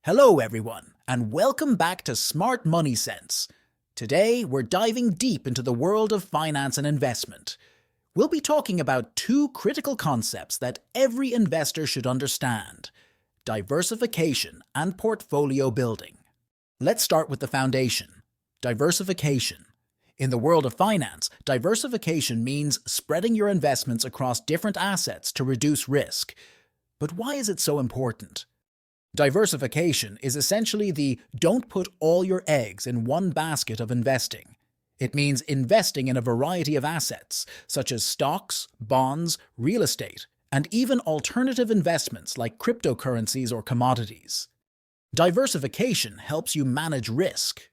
Hello everyone, and welcome back to Smart Money Sense. Today, we're diving deep into the world of finance and investment. We'll be talking about two critical concepts that every investor should understand: diversification and portfolio building. Let's start with the foundation: diversification. In the world of finance, diversification means spreading your investments across different assets to reduce risk. But why is it so important? Diversification is essentially the don't put all your eggs in one basket of investing. It means investing in a variety of assets, such as stocks, bonds, real estate, and even alternative investments like cryptocurrencies or commodities. Diversification helps you manage risk.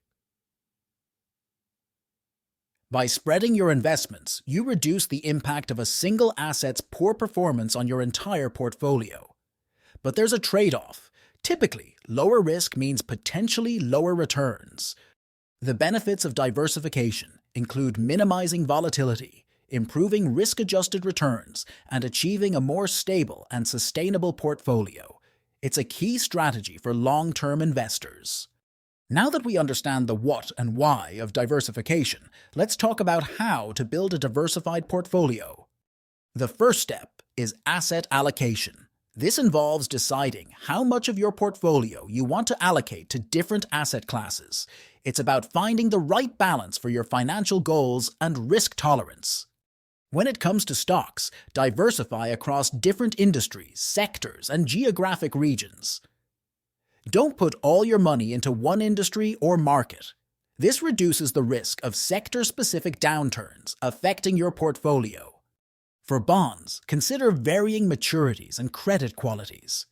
By spreading your investments, you reduce the impact of a single asset's poor performance on your entire portfolio. But there's a trade-off. Typically, lower risk means potentially lower returns. The benefits of diversification include minimizing volatility, improving risk-adjusted returns, and achieving a more stable and sustainable portfolio. It's a key strategy for long-term investors. Now that we understand the what and why of diversification, let's talk about how to build a diversified portfolio. The first step is asset allocation. This involves deciding how much of your portfolio you want to allocate to different asset classes. It's about finding the right balance for your financial goals and risk tolerance. When it comes to stocks, diversify across different industries, sectors, and geographic regions. Don't put all your money into one industry or market. This reduces the risk of sector-specific downturns affecting your portfolio. For bonds, consider varying maturities and credit qualities.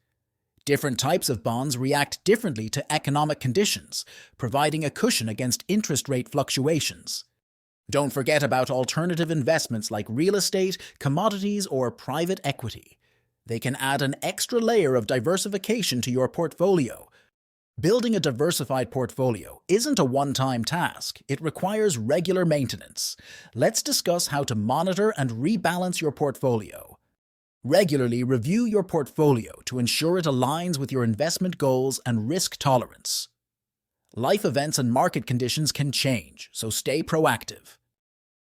Different types of bonds react differently to economic conditions, providing a cushion against interest rate fluctuations. Don't forget about alternative investments like real estate, commodities, or private equity. They can add an extra layer of diversification to your portfolio. Building a diversified portfolio isn't a one-time task. It requires regular maintenance. Let's discuss how to monitor and rebalance your portfolio. Regularly review your portfolio to ensure it aligns with your investment goals and risk tolerance. Life events and market conditions can change, so stay proactive.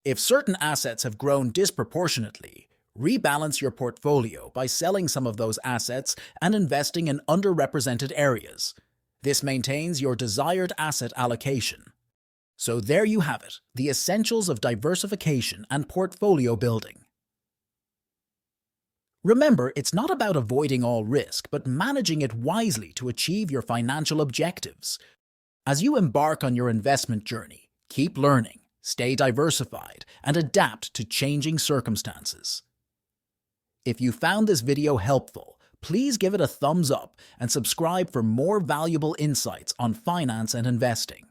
If certain assets have grown disproportionately, rebalance your portfolio by selling some of those assets and investing in underrepresented areas. This maintains your desired asset allocation. So there you have it, the essentials of diversification and portfolio building. Remember, it's not about avoiding all risk, but managing it wisely to achieve your financial objectives. As you embark on your investment journey, keep learning, stay diversified, and adapt to changing circumstances. If you found this video helpful, please give it a thumbs up and subscribe for more valuable insights on finance and investing.